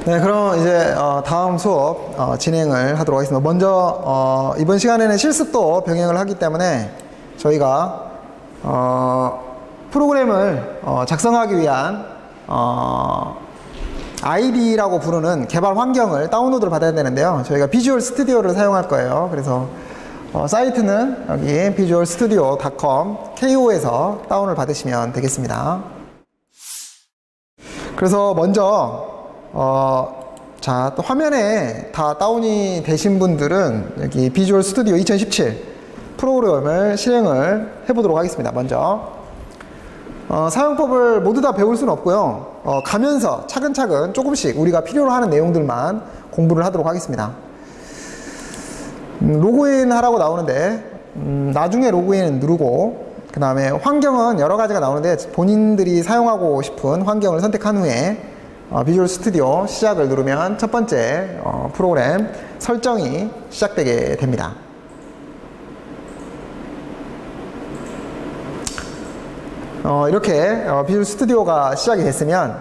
네, 그럼 이제 다음 수업 진행을 하도록 하겠습니다. 먼저 이번 시간에는 실습도 병행을 하기 때문에 저희가 프로그램을 작성하기 위한 ID라고 부르는 개발 환경을 다운로드를 받아야 되는데요. 저희가 비주얼 스튜디오를 사용할 거예요. 그래서 사이트는 여기 visualstudio.com KO에서 다운을 받으시면 되겠습니다. 그래서 먼저 자, 또 화면에 다 다운이 되신 분들은 여기 비주얼 스튜디오 2017 프로그램을 실행을 해보도록 하겠습니다. 먼저 사용법을 모두 다 배울 수는 없고요. 가면서 차근차근 조금씩 우리가 필요로 하는 내용들만 공부를 하도록 하겠습니다. 로그인 하라고 나오는데 나중에 로그인 누르고 그 다음에 환경은 여러 가지가 나오는데 본인들이 사용하고 싶은 환경을 선택한 후에 비주얼 스튜디오 시작을 누르면 첫 번째 프로그램 설정이 시작되게 됩니다. 이렇게 비주얼 스튜디오가 시작이 됐으면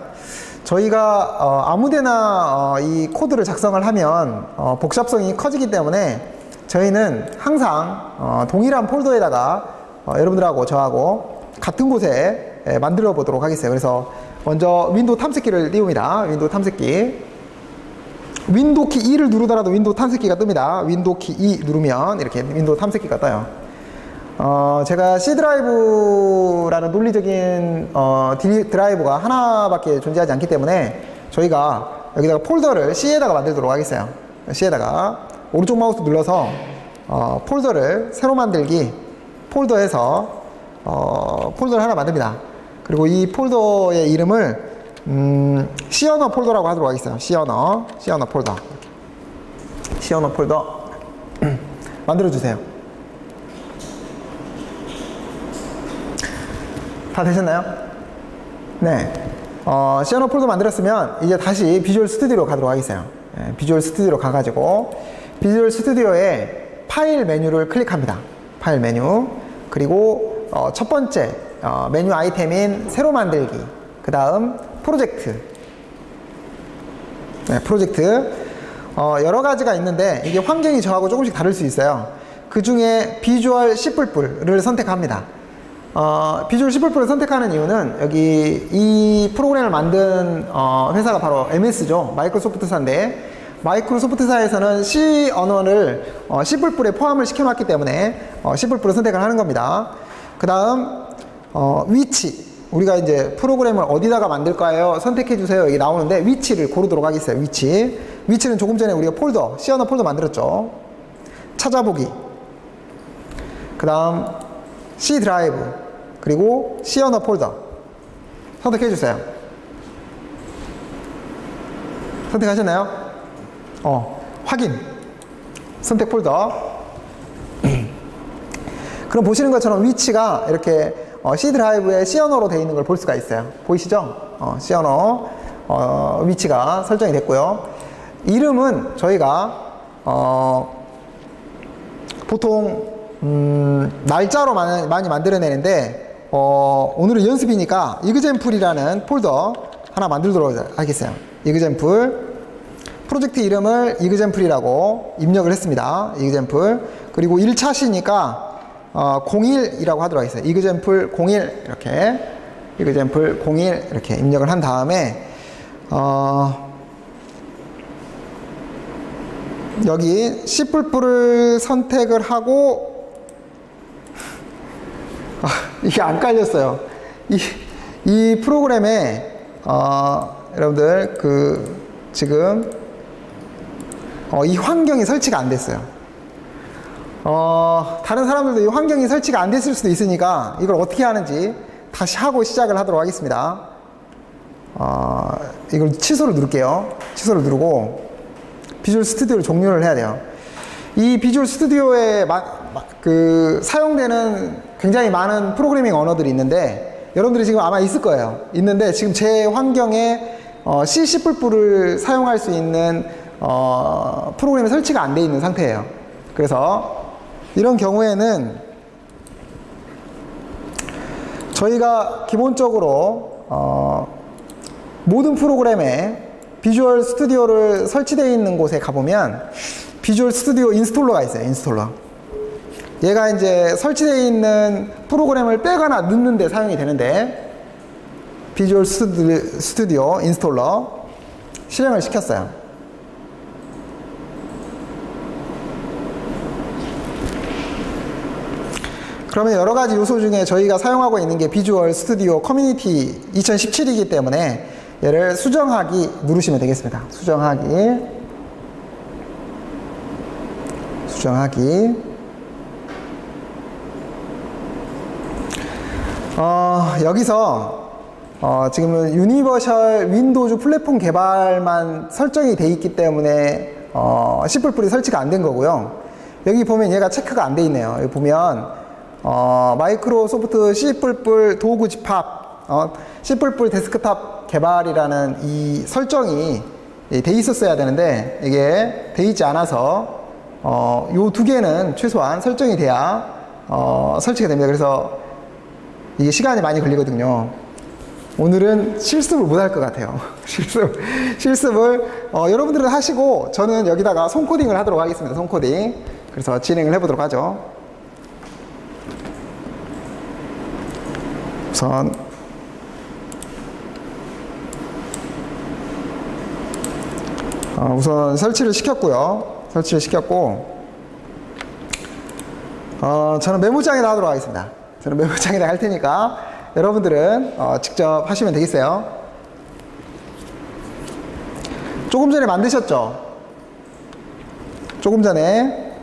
저희가 아무데나 이 코드를 작성을 하면 복잡성이 커지기 때문에 저희는 항상 동일한 폴더에다가 여러분들하고 저하고 같은 곳에 만들어 보도록 하겠어요. 그래서 먼저 윈도우 탐색기를 띄웁니다. 윈도우 탐색기. 윈도우 키 2를 누르더라도 윈도우 탐색기가 뜹니다. 윈도우 키 2 누르면 이렇게 윈도우 탐색기가 떠요. 제가 C 드라이브라는 논리적인 드라이브가 하나밖에 존재하지 않기 때문에 저희가 여기다가 폴더를 C에다가 만들도록 하겠어요. C에다가 오른쪽 마우스 눌러서 폴더를 새로 만들기 폴더에서 폴더를 하나 만듭니다. 그리고 이 폴더의 이름을 C언어 폴더라고 하도록 하겠어요. C언어 폴더. C언어 폴더 만들어 주세요. 다 되셨나요? 네. C언어 폴더 만들었으면 이제 다시 비주얼 스튜디오로 가도록 하겠어요. 비주얼 스튜디오로 가가지고 비주얼 스튜디오에 파일 메뉴를 클릭합니다. 파일 메뉴. 그리고 첫 번째 메뉴 아이템인 새로 만들기. 그 다음 프로젝트. 네, 프로젝트. 여러 가지가 있는데 이게 환경이 저하고 조금씩 다를 수 있어요. 그 중에 비주얼 C++를 선택합니다. 비주얼 C++를 선택하는 이유는 여기 이 프로그램을 만든 회사가 바로 MS죠. 마이크로소프트사인데 마이크로소프트사에서는 C 언어를 C++에 포함을 시켜놨기 때문에 C++를 선택을 하는 겁니다. 그 다음 위치. 우리가 이제 프로그램을 어디다가 만들까요? 선택해주세요. 여기 나오는데 위치를 고르도록 하겠어요. 위치는 조금 전에 우리가 폴더, C 언어 폴더 만들었죠. 찾아보기. 그 다음 C 드라이브. 그리고 C 언어 폴더. 선택해주세요. 선택하셨나요? 확인. 선택 폴더. 그럼 보시는 것처럼 위치가 이렇게 C 드라이브에 C 언어로 되어 있는 걸 볼 수가 있어요. 보이시죠? C 언어 위치가 설정이 됐고요. 이름은 저희가 보통 날짜로 많이 만들어내는데 오늘은 연습이니까 이그젠플이라는 폴더 하나 만들도록 하겠어요. 이그젠플. 프로젝트 이름을 이그젠플이라고 입력을 했습니다. 이그젠플. 그리고 1차시니까 01이라고 하도록 하겠어요. 이그젠플 01 이렇게 이그젠플 01 이렇게 입력을 한 다음에 여기 C++를 선택을 하고 이게 안 깔렸어요. 이 프로그램에 여러분들 지금 이 환경이 설치가 안 됐어요. 다른 사람들도 이 환경이 설치가 안 됐을 수도 있으니까 이걸 어떻게 하는지 다시 하고 시작을 하도록 하겠습니다. 이걸 취소를 누를게요. 취소를 누르고 비주얼 스튜디오를 종료를 해야 돼요. 이 비주얼 스튜디오에 사용되는 굉장히 많은 프로그래밍 언어들이 있는데 여러분들이 지금 아마 있을 거예요. 있는데 지금 제 환경에 C++를 사용할 수 있는 프로그램이 설치가 안 돼 있는 상태예요. 그래서 이런 경우에는 저희가 기본적으로 모든 프로그램에 비주얼 스튜디오를 설치되어 있는 곳에 가보면 비주얼 스튜디오 인스톨러가 있어요. 인스톨러. 얘가 이제 설치되어 있는 프로그램을 빼거나 넣는 데 사용이 되는데 비주얼 스튜디오 인스톨러 실행을 시켰어요. 그러면 여러 가지 요소 중에 저희가 사용하고 있는 게 비주얼 스튜디오 커뮤니티 2017이기 때문에 얘를 수정하기 누르시면 되겠습니다. 수정하기. 여기서 지금은 유니버셜 윈도우즈 플랫폼 개발만 설정이 돼 있기 때문에 C++이 설치가 안 된 거고요. 여기 보면 얘가 체크가 안 돼 있네요. 여기 보면 마이크로소프트 C++ 도구 집합 C++ 데스크탑 개발이라는 이 설정이 돼 있었어야 되는데 이게 돼 있지 않아서 요 두 개는 최소한 설정이 돼야 설치가 됩니다. 그래서 이게 시간이 많이 걸리거든요. 오늘은 실습을 못 할 것 같아요. 실습을 여러분들은 하시고 저는 여기다가 손코딩을 하도록 하겠습니다. 손코딩. 그래서 진행을 해보도록 하죠. 우선 설치를 시켰고요. 저는 메모장에다 하도록 하겠습니다. 저는 메모장에다 할 테니까 여러분들은 직접 하시면 되겠어요. 조금 전에 만드셨죠? 조금 전에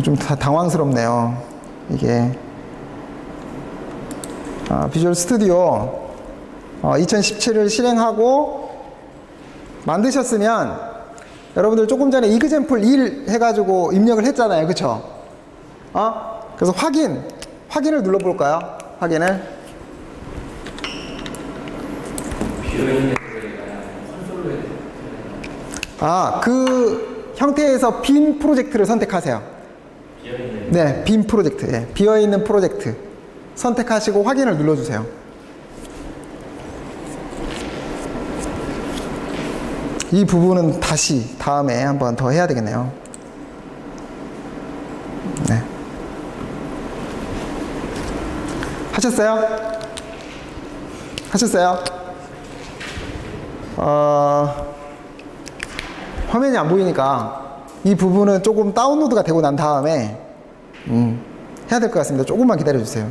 좀 당황스럽네요. 이게 비주얼 스튜디오 2017을 실행하고 만드셨으면 여러분들 조금 전에 이그젬플 1 해가지고 입력을 했잖아요. 그쵸? 그래서 확인을 눌러볼까요? 확인을. 그 형태에서 빈 프로젝트를 선택하세요. 네, 빈 프로젝트. 예, 비어있는 프로젝트 선택하시고 확인을 눌러주세요. 이 부분은 다시 다음에 한번 더 해야 되겠네요. 네. 하셨어요? 화면이 안 보이니까 이 부분은 조금 다운로드가 되고 난 다음에 해야 될 것 같습니다. 조금만 기다려 주세요.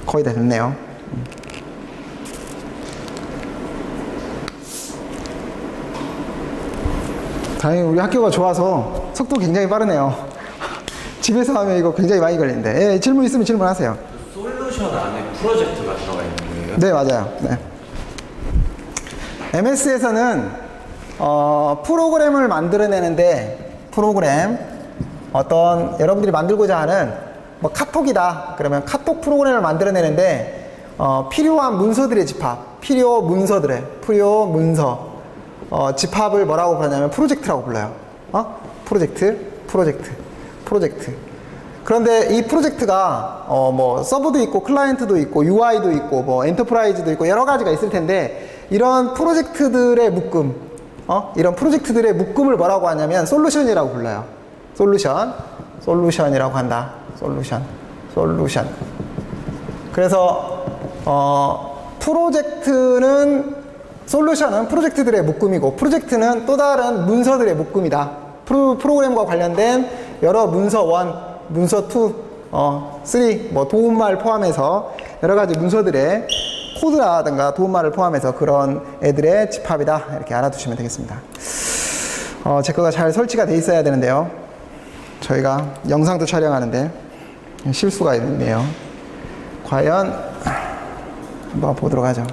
거의 다 됐네요. 다행히 우리 학교가 좋아서 속도 굉장히 빠르네요. 집에서 하면 이거 굉장히 많이 걸리는데. 예, 질문 있으면 질문하세요. 솔루션 안에 프로젝트가 들어가 있는 거예요? 네, 맞아요. 네. MS에서는 프로그램을 만들어내는데 어떤 여러분들이 만들고자 하는 뭐 카톡이다 그러면 카톡 프로그램을 만들어내는데 필요한 문서들의 집합, 필요 문서 집합을 뭐라고 부르냐면 프로젝트라고 불러요. 프로젝트. 그런데 이 프로젝트가 뭐 서버도 있고 클라이언트도 있고 UI도 있고 뭐 엔터프라이즈도 있고 여러 가지가 있을 텐데 이런 프로젝트들의 묶음을 뭐라고 하냐면 솔루션이라고 불러요. 솔루션이라고 한다. 솔루션. 그래서 솔루션은 프로젝트들의 묶음이고 프로젝트는 또 다른 문서들의 묶음이다. 프로그램과 관련된 여러 문서 1, 문서 2, 3, 뭐 도움말 포함해서 여러 가지 문서들의 코드라든가 도움말을 포함해서 그런 애들의 집합이다. 이렇게 알아두시면 되겠습니다. 제 거가 잘 설치가 돼 있어야 되는데요. 저희가 영상도 촬영하는데 실수가 있네요. 과연 한번 보도록 하죠.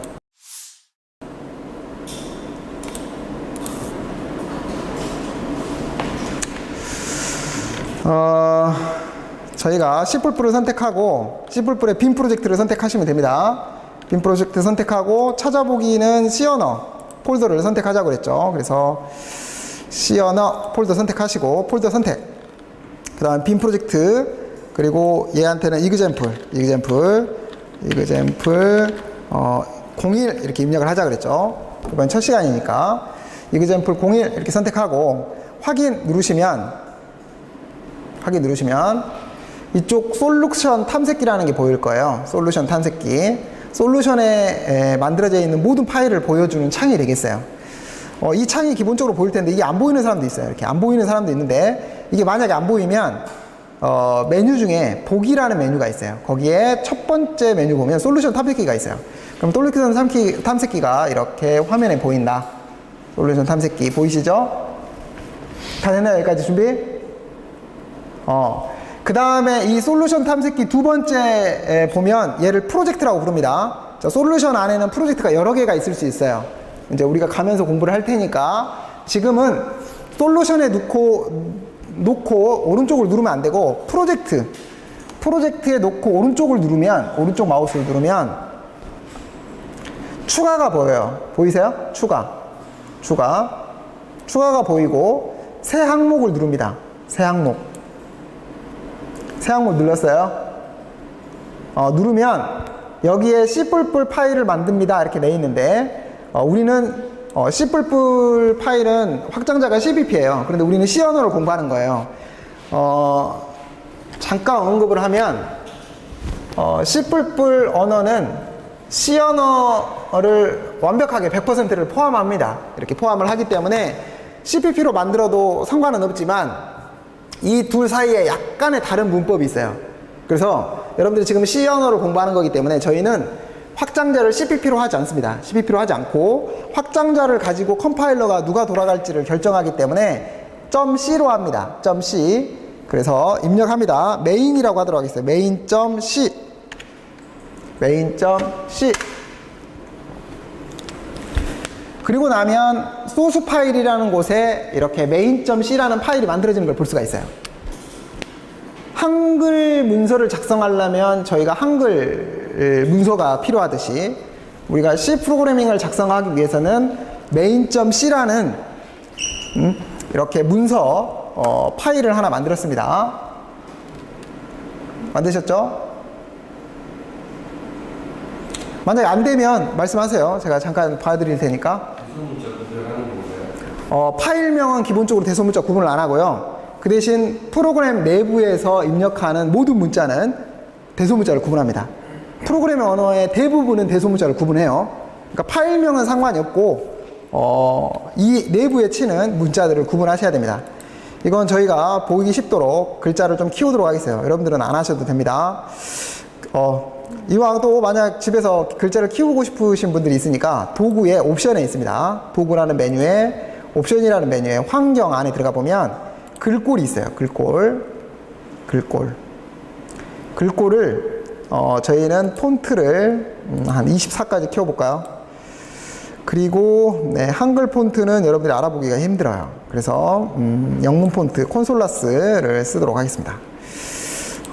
저희가 C++를 선택하고 C++의 빈 프로젝트를 선택하시면 됩니다. 빈 프로젝트 선택하고 찾아보기는 C 언어 폴더를 선택하자고 그랬죠. 그래서 C 언어 폴더 선택하시고 폴더 선택, 그 다음 빈 프로젝트, 그리고 얘한테는 이그젬플 01 이렇게 입력을 하자 그랬죠. 이번 첫 시간이니까 example 01 이렇게 선택하고 확인 누르시면 이쪽 솔루션 탐색기라는 게 보일 거예요. 솔루션 탐색기. 솔루션에 만들어져 있는 모든 파일을 보여주는 창이 되겠어요. 이 창이 기본적으로 보일 텐데 이게 안 보이는 사람도 있어요. 이렇게 안 보이는 사람도 있는데 이게 만약에 안 보이면 메뉴 중에 보기라는 메뉴가 있어요. 거기에 첫 번째 메뉴 보면 솔루션 탐색기가 있어요. 그럼 솔루션 탐색기가 이렇게 화면에 보인다. 솔루션 탐색기 보이시죠? 다 됐나요? 여기까지 준비? 그 다음에 이 솔루션 탐색기 두 번째 보면 얘를 프로젝트라고 부릅니다. 자, 솔루션 안에는 프로젝트가 여러 개가 있을 수 있어요. 이제 우리가 가면서 공부를 할 테니까 지금은 솔루션에 놓고 오른쪽을 누르면 안 되고 프로젝트에 놓고 오른쪽 마우스를 누르면 추가가 보여요. 보이세요? 추가가 보이고 새 항목을 누릅니다. 새 항목 눌렀어요. 누르면 여기에 C++ 파일을 만듭니다 이렇게 돼 있는데 우리는 C++ 파일은 확장자가 CPP예요. 그런데 우리는 C 언어를 공부하는 거예요. 잠깐 언급을 하면 C++ 언어는 C 언어를 완벽하게 100%를 포함합니다. 이렇게 포함을 하기 때문에 CPP로 만들어도 상관은 없지만 이 둘 사이에 약간의 다른 문법이 있어요. 그래서 여러분들이 지금 C 언어를 공부하는 거기 때문에 저희는 확장자를 CPP로 하지 않습니다. CPP로 하지 않고 확장자를 가지고 컴파일러가 누가 돌아갈지를 결정하기 때문에 .c로 합니다. .c. 그래서 입력합니다. 메인이라고 하도록 하겠어요. main.c. 그리고 나면 소스 파일이라는 곳에 이렇게 main.c라는 파일이 만들어지는 걸 볼 수가 있어요. 한글 문서를 작성하려면 저희가 한글 문서가 필요하듯이 우리가 C 프로그래밍을 작성하기 위해서는 main.c라는 이렇게 문서 파일을 하나 만들었습니다. 만드셨죠? 만약에 안 되면 말씀하세요. 제가 잠깐 봐드릴 테니까. 대소문자 구별하는 건가요? 파일명은 기본적으로 대소문자 구분을 안 하고요. 그 대신 프로그램 내부에서 입력하는 모든 문자는 대소문자를 구분합니다. 프로그래밍 언어의 대부분은 대소문자를 구분해요. 그러니까 파일명은 상관이 없고 이 내부에 치는 문자들을 구분하셔야 됩니다. 이건 저희가 보기 쉽도록 글자를 좀 키우도록 하겠어요. 여러분들은 안 하셔도 됩니다. 이왕 또 만약 집에서 글자를 키우고 싶으신 분들이 있으니까 도구의 옵션에 있습니다. 도구라는 메뉴에 옵션이라는 메뉴에 환경 안에 들어가 보면 글꼴이 있어요. 글꼴을 저희는 폰트를 한 24까지 키워볼까요? 그리고 한글 폰트는 여러분들이 알아보기가 힘들어요. 그래서 영문 폰트 콘솔라스를 쓰도록 하겠습니다.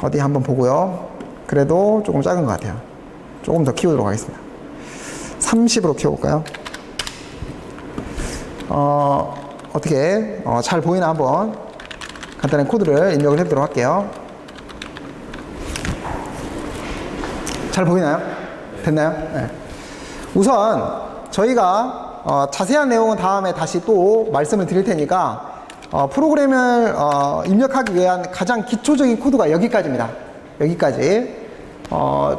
어디 한번 보고요. 그래도 조금 작은 것 같아요. 조금 더 키우도록 하겠습니다. 30으로 키워볼까요? 어떻게 잘 보이나 한번 간단한 코드를 입력을 해보도록 할게요. 잘 보이나요? 됐나요? 네. 우선 저희가 자세한 내용은 다음에 다시 또 말씀을 드릴 테니까 프로그램을 입력하기 위한 가장 기초적인 코드가 여기까지입니다. 여기까지.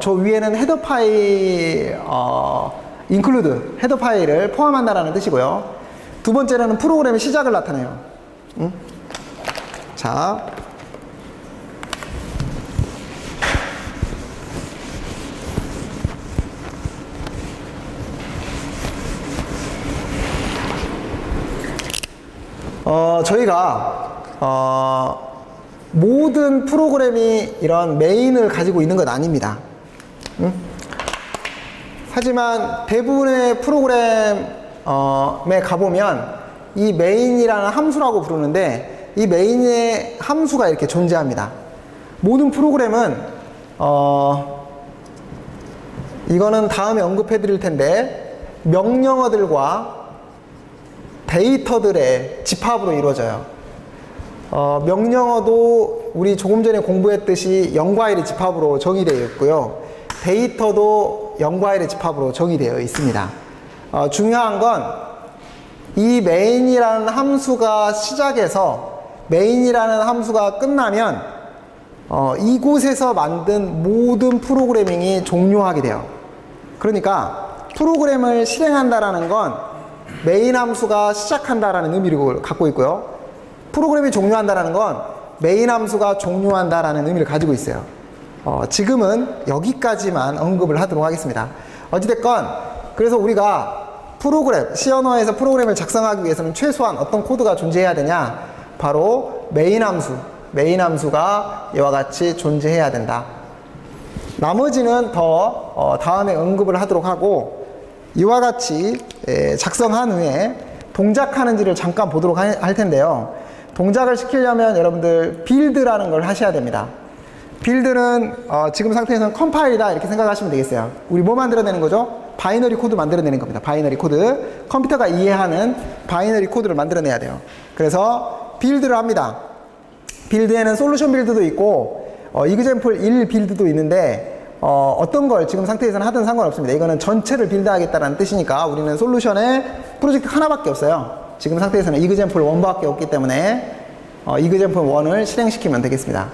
저 위에는 헤더 파일, include 헤더 파일을 포함한다라는 뜻이고요. 두 번째로는 프로그램의 시작을 나타내요. 자, 저희가 모든 프로그램이 이런 메인을 가지고 있는 건 아닙니다. 하지만 대부분의 프로그램에 가보면 이 메인이라는 함수라고 부르는데 이 메인의 함수가 이렇게 존재합니다. 모든 프로그램은 이거는 다음에 언급해 드릴 텐데 명령어들과 데이터들의 집합으로 이루어져요. 명령어도 우리 조금 전에 공부했듯이 0과일의 집합으로 정의되어 있고요. 데이터도 0과 1의 집합으로 정의되어 있습니다. 중요한 건 이 main이라는 함수가 시작해서 main이라는 함수가 끝나면 이곳에서 만든 모든 프로그래밍이 종료하게 돼요. 그러니까 프로그램을 실행한다라는 건 main 함수가 시작한다라는 의미를 갖고 있고요. 프로그램이 종료한다라는 건 main 함수가 종료한다라는 의미를 가지고 있어요. 지금은 여기까지만 언급을 하도록 하겠습니다. 어찌됐건 그래서 우리가 프로그램, C 언어에서 프로그램을 작성하기 위해서는 최소한 어떤 코드가 존재해야 되냐? 바로 메인 함수가 이와 같이 존재해야 된다. 나머지는 더 다음에 언급을 하도록 하고 이와 같이 작성한 후에 동작하는지를 잠깐 보도록 할 텐데요. 동작을 시키려면 여러분들 빌드라는 걸 하셔야 됩니다. 빌드는 지금 상태에서는 컴파일이다 이렇게 생각하시면 되겠어요. 우리 뭐 만들어내는 거죠? 바이너리 코드 만들어내는 겁니다. 바이너리 코드. 컴퓨터가 이해하는 바이너리 코드를 만들어내야 돼요. 그래서 빌드를 합니다. 빌드에는 솔루션 빌드도 있고 이그젬플 1 빌드도 있는데 어떤 걸 지금 상태에서는 하든 상관없습니다. 이거는 전체를 빌드하겠다는 뜻이니까 우리는 솔루션에 프로젝트 하나밖에 없어요. 지금 상태에서는 이그젬플 1밖에 없기 때문에 이그젬플 1을 실행시키면 되겠습니다.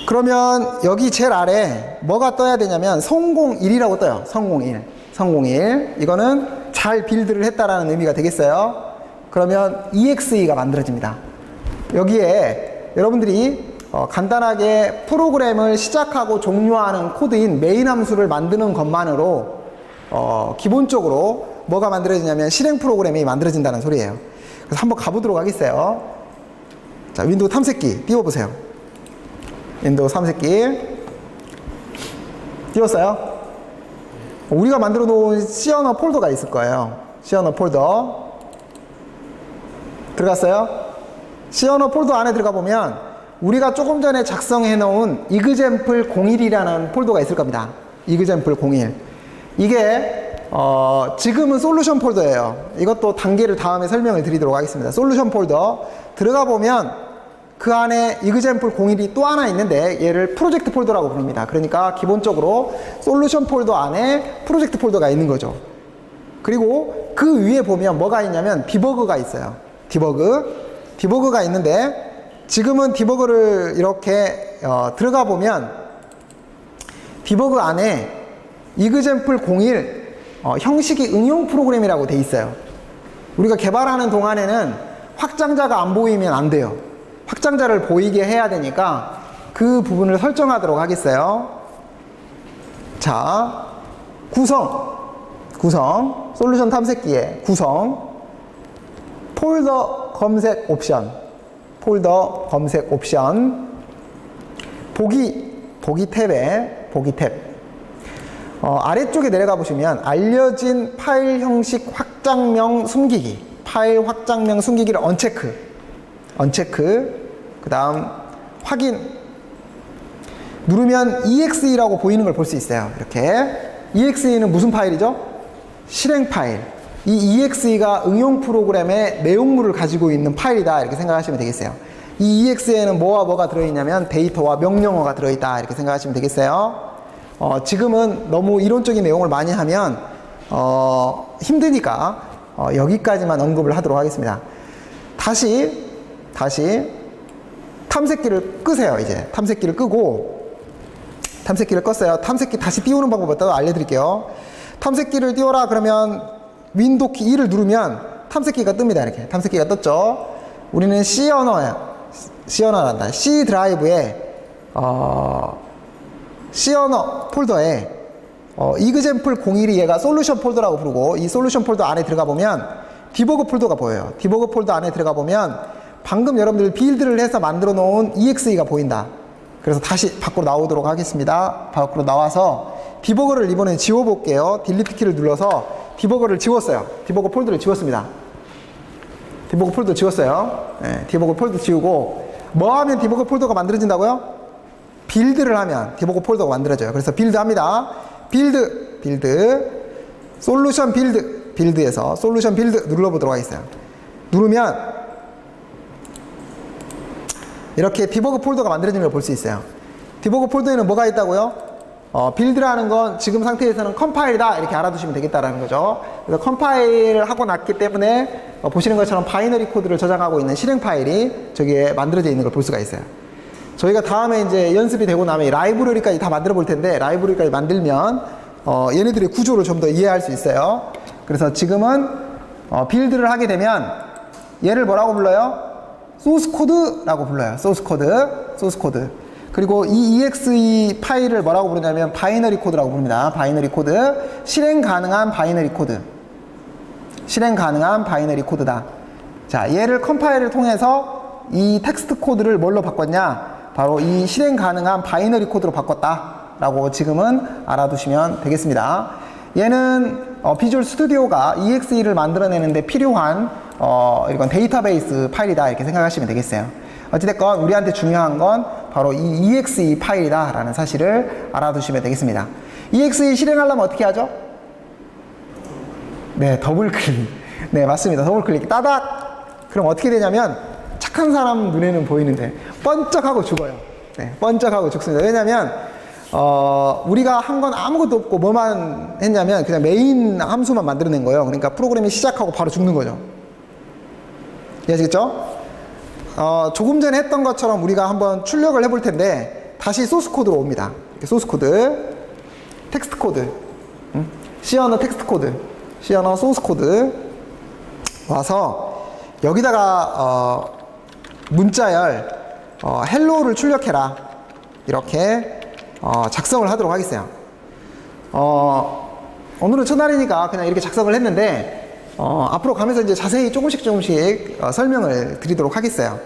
그러면 여기 제일 아래 뭐가 떠야 되냐면 성공1이라고 떠요. 성공1. 이거는 잘 빌드를 했다라는 의미가 되겠어요. 그러면 EXE가 만들어집니다. 여기에 여러분들이 간단하게 프로그램을 시작하고 종료하는 코드인 메인 함수를 만드는 것만으로 기본적으로 뭐가 만들어지냐면 실행 프로그램이 만들어진다는 소리예요. 그래서 한번 가보도록 하겠어요. 자, 윈도우 탐색기 띄워보세요. 윈도우 탐색기 띄웠어요? 우리가 만들어 놓은 C 언어 폴더가 있을 거예요. C 언어 폴더 들어갔어요? C 언어 폴더 안에 들어가 보면 우리가 조금 전에 작성해 놓은 이그젬플 01이라는 폴더가 있을 겁니다. 이그젬플 01. 이게 지금은 솔루션 폴더예요. 이것도 단계를 다음에 설명을 드리도록 하겠습니다. 솔루션 폴더 들어가 보면 그 안에 이그젬플 01이 또 하나 있는데 얘를 프로젝트 폴더라고 부릅니다. 그러니까 기본적으로 솔루션 폴더 안에 프로젝트 폴더가 있는 거죠. 그리고 그 위에 보면 뭐가 있냐면 디버그가 있어요. 디버그가 있는데 지금은 디버그를 이렇게 들어가 보면 디버그 안에 이그젬플 01 형식이 응용 프로그램이라고 돼 있어요. 우리가 개발하는 동안에는 확장자가 안 보이면 안 돼요. 확장자를 보이게 해야 되니까 그 부분을 설정하도록 하겠어요. 자, 구성 솔루션 탐색기의 구성 폴더 검색 옵션 보기 탭 아래쪽에 내려가 보시면 알려진 파일 형식 확장명 숨기기 파일 확장명 숨기기를 언체크 그 다음 확인 누르면 EXE라고 보이는 걸 볼 수 있어요. 이렇게 EXE는 무슨 파일이죠? 실행 파일. 이 EXE가 응용 프로그램의 내용물을 가지고 있는 파일이다 이렇게 생각하시면 되겠어요. 이 EXE에는 뭐가 들어있냐면 데이터와 명령어가 들어있다 이렇게 생각하시면 되겠어요. 지금은 너무 이론적인 내용을 많이 하면 힘드니까 여기까지만 언급을 하도록 하겠습니다. 다시 탐색기를 끄세요. 이제 탐색기를 끄고 탐색기를 껐어요. 탐색기 다시 띄우는 방법을 또 알려드릴게요. 탐색기를 띄워라 그러면 윈도우 키 2를 누르면 탐색기가 뜹니다. 이렇게 탐색기가 떴죠. 우리는 C 언어란다. C 드라이브에 C 언어 폴더에 이그젬플 01이 얘가 솔루션 폴더라고 부르고 이 솔루션 폴더 안에 들어가 보면 디버그 폴더가 보여요. 디버그 폴더 안에 들어가 보면 방금 여러분들 빌드를 해서 만들어 놓은 EXE가 보인다. 그래서 다시 밖으로 나오도록 하겠습니다. 밖으로 나와서 디버거를 이번엔 지워볼게요. 딜리트 키를 눌러서 디버거를 지웠어요. 디버거 폴더를 지웠습니다. 디버거 폴더 지웠어요. 네, 디버거 폴더 지우고 뭐 하면 디버거 폴더가 만들어진다고요? 빌드를 하면 디버거 폴더가 만들어져요. 그래서 빌드 합니다. 빌드 솔루션 빌드에서 솔루션 빌드 눌러보도록 하겠어요. 누르면 이렇게 디버그 폴더가 만들어지는 걸 볼 수 있어요. 디버그 폴더에는 뭐가 있다고요? 빌드라는 건 지금 상태에서는 컴파일이다 이렇게 알아두시면 되겠다라는 거죠. 그래서 컴파일을 하고 났기 때문에 보시는 것처럼 바이너리 코드를 저장하고 있는 실행 파일이 저기에 만들어져 있는 걸 볼 수가 있어요. 저희가 다음에 이제 연습이 되고 나면 이 라이브러리까지 다 만들어 볼 텐데 라이브러리까지 만들면 얘네들의 구조를 좀 더 이해할 수 있어요. 그래서 지금은 빌드를 하게 되면 얘를 뭐라고 불러요? 소스 코드라고 불러요. 소스 코드. 그리고 이 exe 파일을 뭐라고 부르냐면 바이너리 코드라고 부릅니다. 바이너리 코드. 실행 가능한 바이너리 코드다. 자, 얘를 컴파일을 통해서 이 텍스트 코드를 뭘로 바꿨냐? 바로 이 실행 가능한 바이너리 코드로 바꿨다라고 지금은 알아두시면 되겠습니다. 얘는 비주얼 스튜디오가 exe를 만들어내는데 필요한 이건 데이터베이스 파일이다 이렇게 생각하시면 되겠어요. 어찌됐건 우리한테 중요한 건 바로 이 exe 파일이다 라는 사실을 알아두시면 되겠습니다. exe 실행하려면 어떻게 하죠? 네, 더블 클릭. 네, 맞습니다. 더블 클릭. 따닥! 그럼 어떻게 되냐면 착한 사람 눈에는 보이는데 번쩍하고 죽어요. 네, 번쩍하고 죽습니다. 왜냐면 우리가 한 건 아무것도 없고 뭐만 했냐면 그냥 메인 함수만 만들어낸 거예요. 그러니까 프로그램이 시작하고 바로 죽는 거죠. 이해하시겠죠? 조금 전에 했던 것처럼 우리가 한번 출력을 해볼 텐데 다시 소스 코드로 옵니다. 이렇게 소스 코드, 텍스트 코드, C 언어 텍스트 코드, C 언어 소스 코드 와서 여기다가 문자열 헬로우를 출력해라 이렇게 작성을 하도록 하겠어요. 오늘은 첫날이니까 그냥 이렇게 작성을 했는데 앞으로 가면서 이제 자세히 조금씩 설명을 드리도록 하겠어요.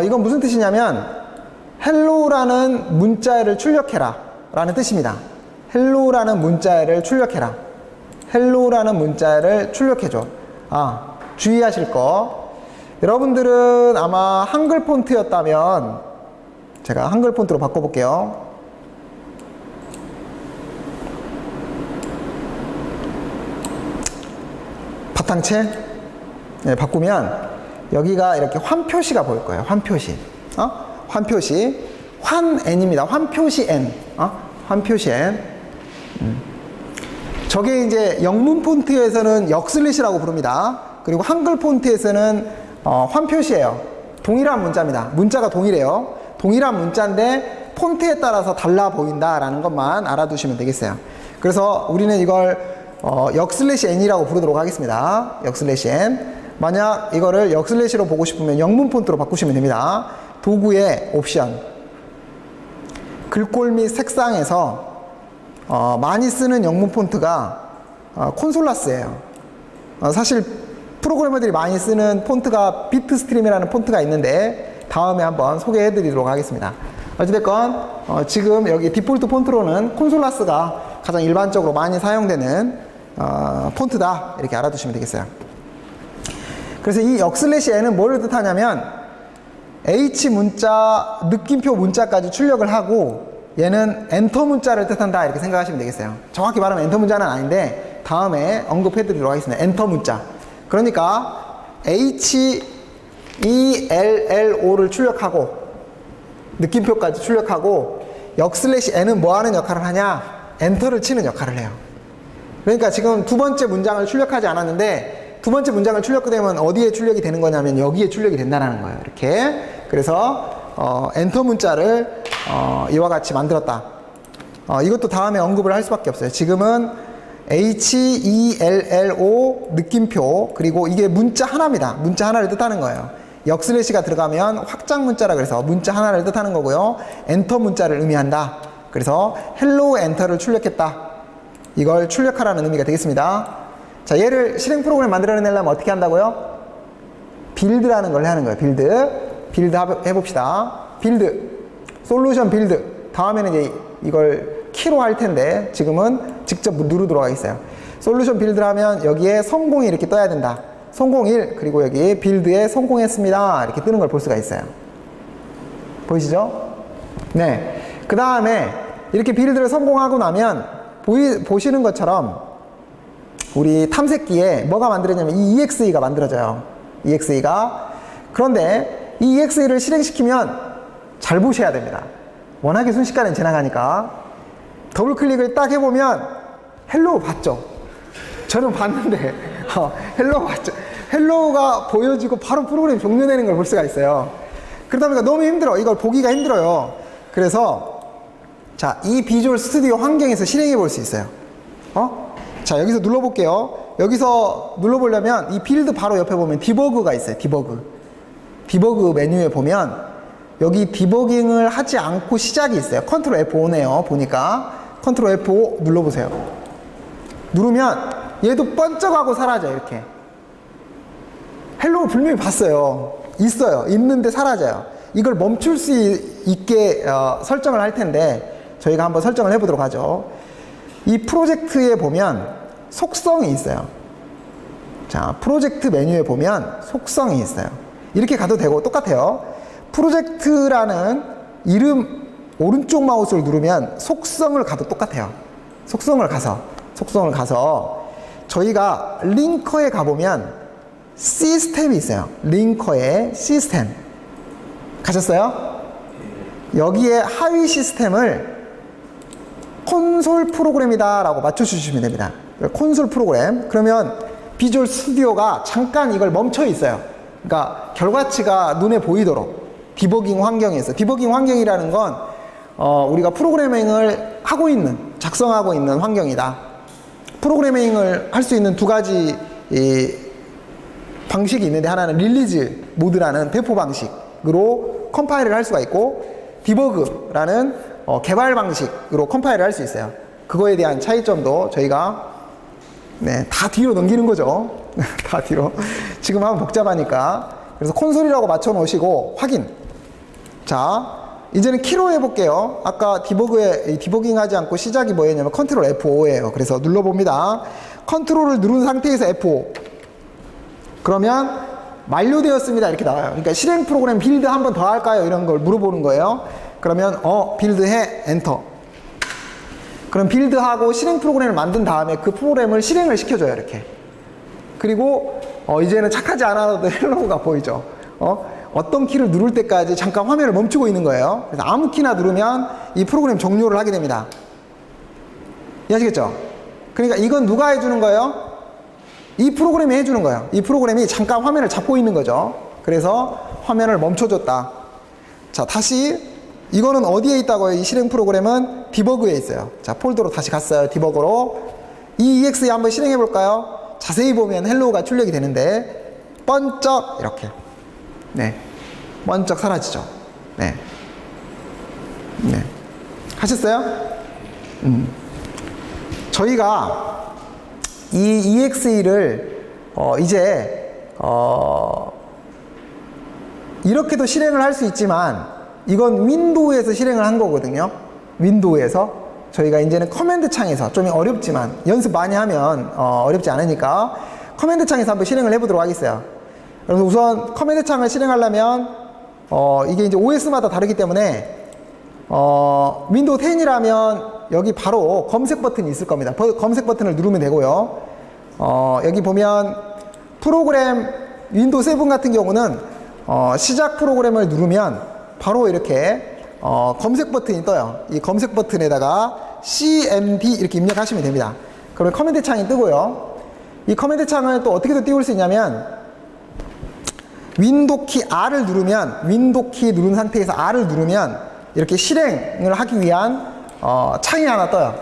이건 무슨 뜻이냐면 hello라는 문자를 출력해라 라는 뜻입니다. hello라는 문자를 출력해라. hello라는 문자를 출력해줘. 주의하실 거, 여러분들은 아마 한글 폰트였다면 제가 한글 폰트로 바꿔볼게요. 바탕체 바꾸면 여기가 이렇게 환표시가 보일 거예요. 환표시. 환표시. 환N입니다. 환표시 N. 환표시 N. 저게 이제 영문 폰트에서는 역슬래시라고 부릅니다. 그리고 한글 폰트에서는 환표시예요. 동일한 문자입니다. 문자가 동일해요. 동일한 문자인데 폰트에 따라서 달라 보인다라는 것만 알아두시면 되겠어요. 그래서 우리는 이걸 역슬래시 n이라고 부르도록 하겠습니다. 역슬래시 n. 만약 이거를 역슬래시로 보고 싶으면 영문 폰트로 바꾸시면 됩니다. 도구의 옵션, 글꼴 및 색상에서 많이 쓰는 영문 폰트가 콘솔라스예요. 사실 프로그래머들이 많이 쓰는 폰트가 비트스트림이라는 폰트가 있는데 다음에 한번 소개해 드리도록 하겠습니다. 어찌됐건 지금 여기 디폴트 폰트로는 콘솔라스가 가장 일반적으로 많이 사용되는 폰트다 이렇게 알아두시면 되겠어요. 그래서 이 역슬래시 n은 뭐를 뜻하냐면 H 문자, 느낌표 문자까지 출력을 하고 얘는 엔터 문자를 뜻한다 이렇게 생각하시면 되겠어요. 정확히 말하면 엔터 문자는 아닌데 다음에 언급해 드리도록 하겠습니다. 엔터 문자. 그러니까 HELLO를 출력하고 느낌표까지 출력하고 역슬래시 n은 뭐 하는 역할을 하냐? 엔터를 치는 역할을 해요. 그러니까 지금 두 번째 문장을 출력하지 않았는데 두 번째 문장을 출력되면 어디에 출력이 되는 거냐면 여기에 출력이 된다는 거예요. 이렇게. 그래서 엔터 문자를 이와 같이 만들었다. 이것도 다음에 언급을 할 수밖에 없어요. 지금은 HELLO 느낌표, 그리고 이게 문자 하나입니다. 문자 하나를 뜻하는 거예요. 역슬래시가 들어가면 확장 문자라 그래서 문자 하나를 뜻하는 거고요. 엔터 문자를 의미한다. 그래서 헬로 엔터를 출력했다. 이걸 출력하라는 의미가 되겠습니다. 자, 얘를 실행 프로그램 만들어내려면 어떻게 한다고요? 빌드라는 걸 하는 거예요. 빌드 해봅시다. 빌드, 솔루션 빌드. 다음에는 이제 이걸 키로 할 텐데 지금은 직접 누르도록 하겠어요. 솔루션 빌드를 하면 여기에 성공이 이렇게 떠야 된다. 성공 1, 그리고 여기 빌드에 성공했습니다 이렇게 뜨는 걸 볼 수가 있어요. 보이시죠? 네. 그 다음에 이렇게 빌드를 성공하고 나면 보시는 것처럼 우리 탐색기에 뭐가 만들어지냐면 이 EXE가 만들어져요. EXE가. 그런데 이 EXE를 실행시키면 잘 보셔야 됩니다. 워낙에 순식간에 지나가니까. 더블 클릭을 딱 해보면 헬로우 봤죠? 저는 봤는데 헬로우 봤죠? 헬로우가 보여지고 바로 프로그램 종료되는 걸 볼 수가 있어요. 그러다 보니까 너무 힘들어. 이걸 보기가 힘들어요. 그래서 자, 이 비주얼 스튜디오 환경에서 실행해 볼 수 있어요. 자, 여기서 눌러볼게요. 여기서 눌러보려면 이 빌드 바로 옆에 보면 디버그가 있어요. 디버그 메뉴에 보면 여기 디버깅을 하지 않고 시작이 있어요. 컨트롤 F5네요. 보니까 컨트롤 F5 눌러보세요. 누르면 얘도 번쩍하고 사라져요. 이렇게 헬로우 분명히 봤어요. 있어요. 있는데 사라져요. 이걸 멈출 수 있게 설정을 할 텐데 저희가 한번 설정을 해보도록 하죠. 이 프로젝트에 보면 속성이 있어요. 자, 프로젝트 메뉴에 보면 속성이 있어요. 이렇게 가도 되고 똑같아요. 프로젝트라는 이름 오른쪽 마우스를 누르면 속성을 가도 똑같아요. 속성을 가서 저희가 링커에 가보면 시스템이 있어요. 링커에 시스템 가셨어요? 여기에 하위 시스템을 콘솔 프로그램이다 라고 맞춰주시면 됩니다. 콘솔 프로그램. 그러면 비주얼 스튜디오가 잠깐 이걸 멈춰 있어요. 그러니까 결과치가 눈에 보이도록 디버깅 환경에서. 디버깅 환경이라는 건 우리가 프로그래밍을 하고 있는, 작성하고 있는 환경이다. 프로그래밍을 할 수 있는 두 가지 방식이 있는데, 하나는 릴리즈 모드라는 배포 방식으로 컴파일을 할 수가 있고, 디버그라는 개발 방식으로 컴파일을 할 수 있어요. 그거에 대한 차이점도 저희가 다 뒤로 넘기는 거죠. 다 뒤로. 지금 하면 복잡하니까. 그래서 콘솔이라고 맞춰 놓으시고 확인. 자, 이제는 키로 해볼게요. 아까 디버깅 하지 않고 시작이 뭐였냐면 컨트롤 F5예요. 그래서 눌러봅니다. 컨트롤을 누른 상태에서 F5. 그러면 만료되었습니다. 이렇게 나와요. 그러니까 실행 프로그램 빌드 한 번 더 할까요? 이런 걸 물어보는 거예요. 그러면 빌드해, 엔터. 그럼 빌드하고 실행 프로그램을 만든 다음에 그 프로그램을 실행을 시켜줘요. 이렇게. 그리고 이제는 착하지 않아도 헬로우가 보이죠. 어떤 키를 누를 때까지 잠깐 화면을 멈추고 있는 거예요. 그래서 아무 키나 누르면 이 프로그램 종료를 하게 됩니다. 이해하시겠죠? 그러니까 이건 누가 해주는 거예요? 이 프로그램이 해주는 거예요. 이 프로그램이 잠깐 화면을 잡고 있는 거죠. 그래서 화면을 멈춰줬다. 자, 다시 이거는 어디에 있다고요? 이 실행 프로그램은 디버그에 있어요. 자, 폴더로 다시 갔어요. 디버그로. 이 EXE 한번 실행해 볼까요? 자세히 보면 헬로우가 출력이 되는데 번쩍 이렇게 번쩍 사라지죠. 하셨어요? 저희가 이 EXE를 이제 이렇게도 실행을 할 수 있지만 이건 윈도우에서 실행을 한 거거든요. 윈도우에서 저희가 이제는 커맨드 창에서 좀 어렵지만 연습 많이 하면 어렵지 않으니까 커맨드 창에서 한번 실행을 해보도록 하겠어요. 그래서 우선 커맨드 창을 실행하려면 이게 이제 OS마다 다르기 때문에 윈도우 10이라면 여기 바로 검색 버튼이 있을 겁니다. 검색 버튼을 누르면 되고요. 여기 보면 프로그램 윈도우 7 같은 경우는 시작 프로그램을 누르면 바로 이렇게 검색 버튼이 떠요. 이 검색 버튼에다가 CMD 이렇게 입력하시면 됩니다. 그러면 커맨드 창이 뜨고요. 이 커맨드 창을 또 어떻게도 띄울 수 있냐면 윈도우 키 R을 누르면, 윈도우 키 누른 상태에서 R을 누르면 이렇게 실행을 하기 위한 창이 하나 떠요.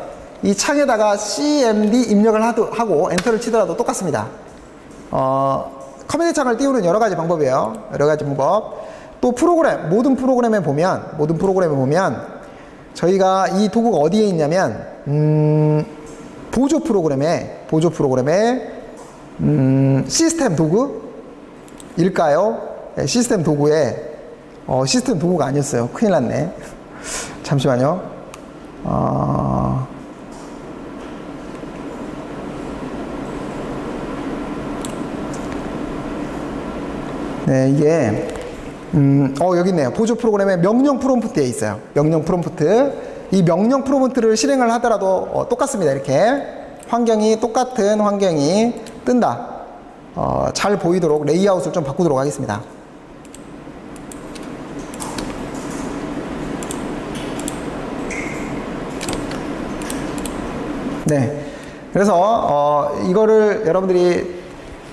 이 창에다가 CMD 입력을 하고 엔터를 치더라도 똑같습니다. 커맨드 창을 띄우는 여러 가지 방법이에요. 여러 가지 방법. 또 프로그램, 모든 프로그램에 보면 저희가 이 도구가 어디에 있냐면 보조 프로그램에 시스템 도구일까요? 네, 시스템 도구에 시스템 도구가 아니었어요. 큰일 났네. 잠시만요. 네, 이게 여기 있네요. 보조 프로그램에 명령 프롬프트에 있어요. 명령 프롬프트. 이 명령 프롬프트를 실행을 하더라도 똑같습니다. 이렇게 똑같은 환경이 뜬다. 잘 보이도록 레이아웃을 좀 바꾸도록 하겠습니다. 네. 그래서 이거를 여러분들이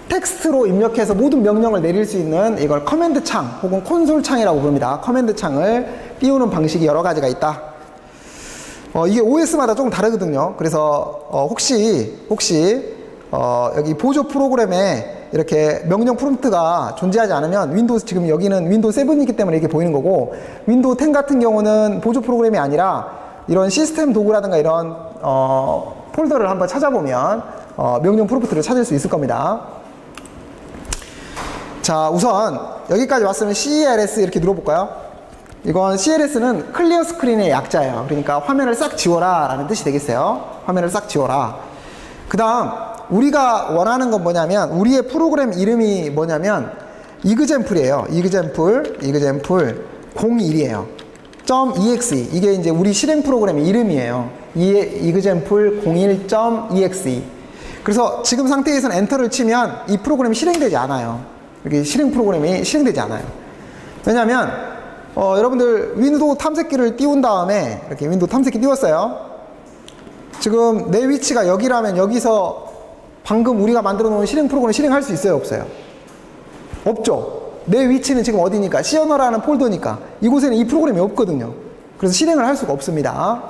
텍스트로 입력해서 모든 명령을 내릴 수 있는 이걸 커맨드 창 혹은 콘솔 창이라고 부릅니다. 커맨드 창을 띄우는 방식이 여러 가지가 있다. 이게 OS마다 조금 다르거든요. 그래서 혹시 여기 보조 프로그램에 이렇게 명령 프롬프트가 존재하지 않으면 윈도우, 지금 여기는 윈도우 7이기 때문에 이렇게 보이는 거고, 윈도우 10 같은 경우는 보조 프로그램이 아니라 이런 시스템 도구라든가 이런 폴더를 한번 찾아보면 명령 프롬프트를 찾을 수 있을 겁니다. 자, 우선 여기까지 왔으면 CLS 이렇게 눌러볼까요? 이건 CLS는 클리어 스크린의 약자예요. 그러니까 화면을 싹 지워라 라는 뜻이 되겠어요. 화면을 싹 지워라. 그 다음 우리가 원하는 건 뭐냐면, 우리의 프로그램 이름이 뭐냐면 이그젠플이에요. 이그젠플 01이에요. .exe, 이게 이제 우리 실행 프로그램 이름이에요. 이그젠플 01.exe. 그래서 지금 상태에서는 엔터를 치면 이 프로그램이 실행되지 않아요. 이렇게 실행 프로그램이 실행되지 않아요. 왜냐하면 여러분들 윈도우 탐색기를 띄운 다음에 이렇게 윈도우 탐색기 띄웠어요. 지금 내 위치가 여기라면 여기서 방금 우리가 만들어 놓은 실행 프로그램을 실행할 수 있어요, 없어요? 없죠. 내 위치는 지금 어디니까? 시어너라는 폴더니까 이곳에는 이 프로그램이 없거든요. 그래서 실행을 할 수가 없습니다.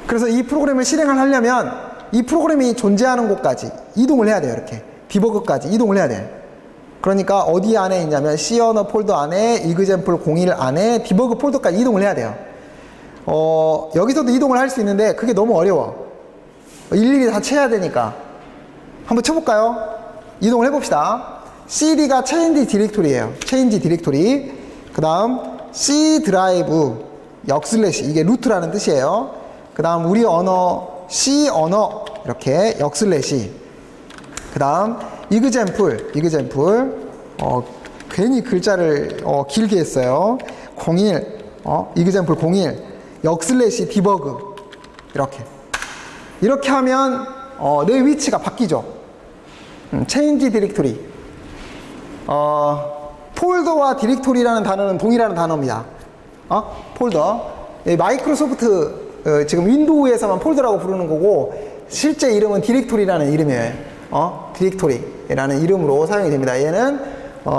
그래서 이 프로그램을 실행을 하려면 이 프로그램이 존재하는 곳까지 이동을 해야 돼요. 이렇게 디버그까지 이동을 해야 돼요. 그러니까 어디 안에 있냐면 시어너 폴더 안에 이그젠플 01 안에 디버그 폴더까지 이동을 해야 돼요. 여기서도 이동을 할 수 있는데 그게 너무 어려워. 일일이 다 쳐야 되니까 한번 쳐볼까요? 이동을 해봅시다. cd가 change 디렉토리예요. change 디렉토리. 그 다음 c 드라이브 역슬래시, 이게 루트라는 뜻이에요. 그 다음 우리 언어 c 언어 이렇게 역슬래시. 그 다음 이그젠플 괜히 글자를 길게 했어요. 01 이그젠플 01 역슬래시 디버그 이렇게 하면 내 위치가 바뀌죠. change 디렉토리. 폴더와 디렉토리라는 단어는 동일한 단어입니다. 폴더. 마이크로소프트 지금 윈도우에서만 폴더라고 부르는 거고 실제 이름은 디렉토리라는 이름이에요. 디렉토리라는 이름으로 사용이 됩니다. 얘는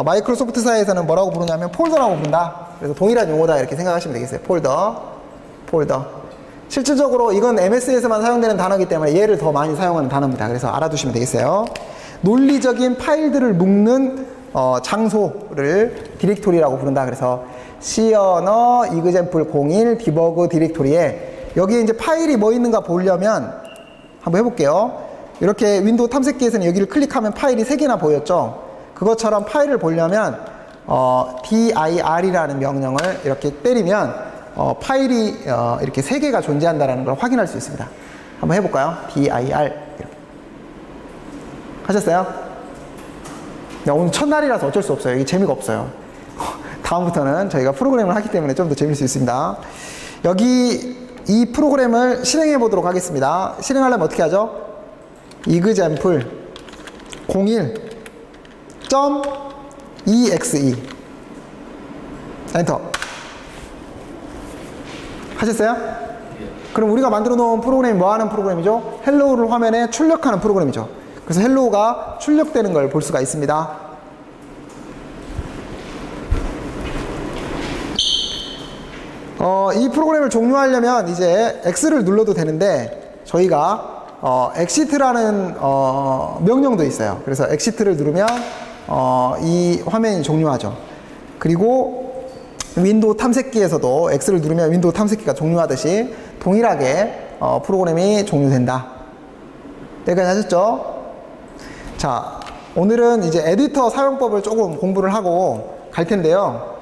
마이크로소프트사에서는 뭐라고 부르냐면 폴더라고 부른다. 그래서 동일한 용어다 이렇게 생각하시면 되겠어요. 폴더. 실질적으로 이건 MS에서만 사용되는 단어이기 때문에 얘를 더 많이 사용하는 단어입니다. 그래서 알아두시면 되겠어요. 논리적인 파일들을 묶는 장소를 디렉토리라고 부른다. 그래서 시어너 이그젠플 01 디버그 디렉토리에 여기에 이제 파일이 뭐 있는가 보려면 한번 해볼게요. 이렇게 윈도우 탐색기에서는 여기를 클릭하면 파일이 3개나 보였죠. 그것처럼 파일을 보려면 dir이라는 명령을 이렇게 때리면 파일이 이렇게 3개가 존재한다는 걸 확인할 수 있습니다. 한번 해볼까요? dir 이렇게. 하셨어요? 오늘 첫날이라서 어쩔 수 없어요. 이게 재미가 없어요. 다음부터는 저희가 프로그램을 하기 때문에 좀 더 재미있을 수 있습니다. 여기 이 프로그램을 실행해 보도록 하겠습니다. 실행하려면 어떻게 하죠? 이그젠플 01.exe 엔터. 하셨어요? 그럼 우리가 만들어 놓은 프로그램이 뭐 하는 프로그램이죠? 헬로우를 화면에 출력하는 프로그램이죠. 그래서 헬로우가 출력되는 걸 볼 수가 있습니다. 이 프로그램을 종료하려면 이제 X를 눌러도 되는데 저희가 exit라는 명령도 있어요. 그래서 exit를 누르면 이 화면이 종료하죠. 그리고 윈도우 탐색기에서도 X를 누르면 윈도우 탐색기가 종료하듯이 동일하게 프로그램이 종료된다. 여기까지 하셨죠? 자, 오늘은 이제 에디터 사용법을 조금 공부를 하고 갈 텐데요.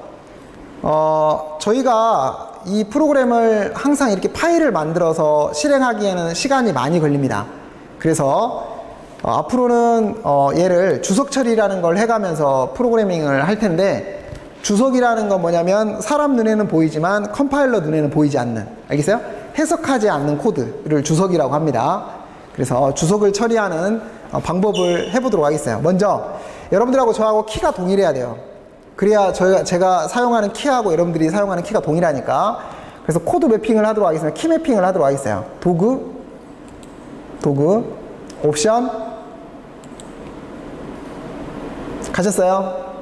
저희가 이 프로그램을 항상 이렇게 파일을 만들어서 실행하기에는 시간이 많이 걸립니다. 그래서 앞으로는 얘를 주석 처리라는 걸 해가면서 프로그래밍을 할 텐데, 주석이라는 건 뭐냐면 사람 눈에는 보이지만 컴파일러 눈에는 보이지 않는, 알겠어요? 해석하지 않는 코드를 주석이라고 합니다. 그래서 주석을 처리하는 방법을 해보도록 하겠어요. 먼저 여러분들하고 저하고 키가 동일해야 돼요. 그래야 제가 사용하는 키하고 여러분들이 사용하는 키가 동일하니까. 그래서 코드 매핑을 하도록 하겠습니다. 키 매핑을 하도록 하겠어요. 도구 도구, 옵션. 가셨어요?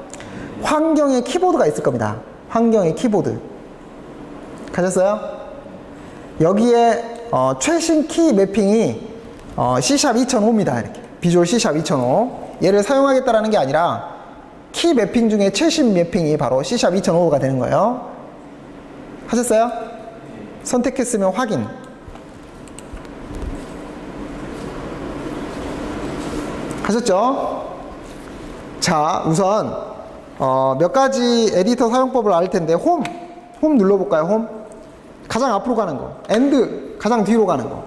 환경에 키보드가 있을 겁니다. 환경에 키보드. 가셨어요? 여기에 최신 키 매핑이 C# 2005입니다. 이렇게 비주얼 C# 2005. 얘를 사용하겠다라는 게 아니라 키 매핑 중에 최신 매핑이 바로 C# 2005가 되는 거예요. 하셨어요? 선택했으면 확인. 하셨죠? 자, 우선 몇 가지 에디터 사용법을 알 텐데 홈 눌러볼까요? 홈 가장 앞으로 가는 거, 엔드 가장 뒤로 가는 거,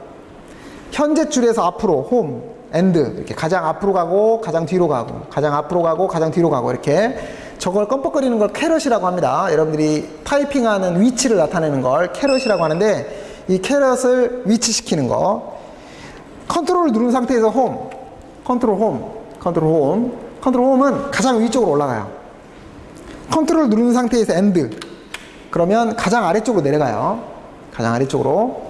현재 줄에서 앞으로 홈, 엔드 이렇게 가장 앞으로 가고 가장 뒤로 가고 가장 앞으로 가고 가장 뒤로 가고 이렇게 저걸 껌뻑거리는 걸 캐럿이라고 합니다. 여러분들이 타이핑하는 위치를 나타내는 걸 캐럿이라고 하는데 이 캐럿을 위치시키는 거. 컨트롤을 누른 상태에서 홈, 컨트롤 홈은 가장 위쪽으로 올라가요. 컨트롤 누른 상태에서 엔드 그러면 가장 아래쪽으로 내려가요. 가장 아래쪽으로.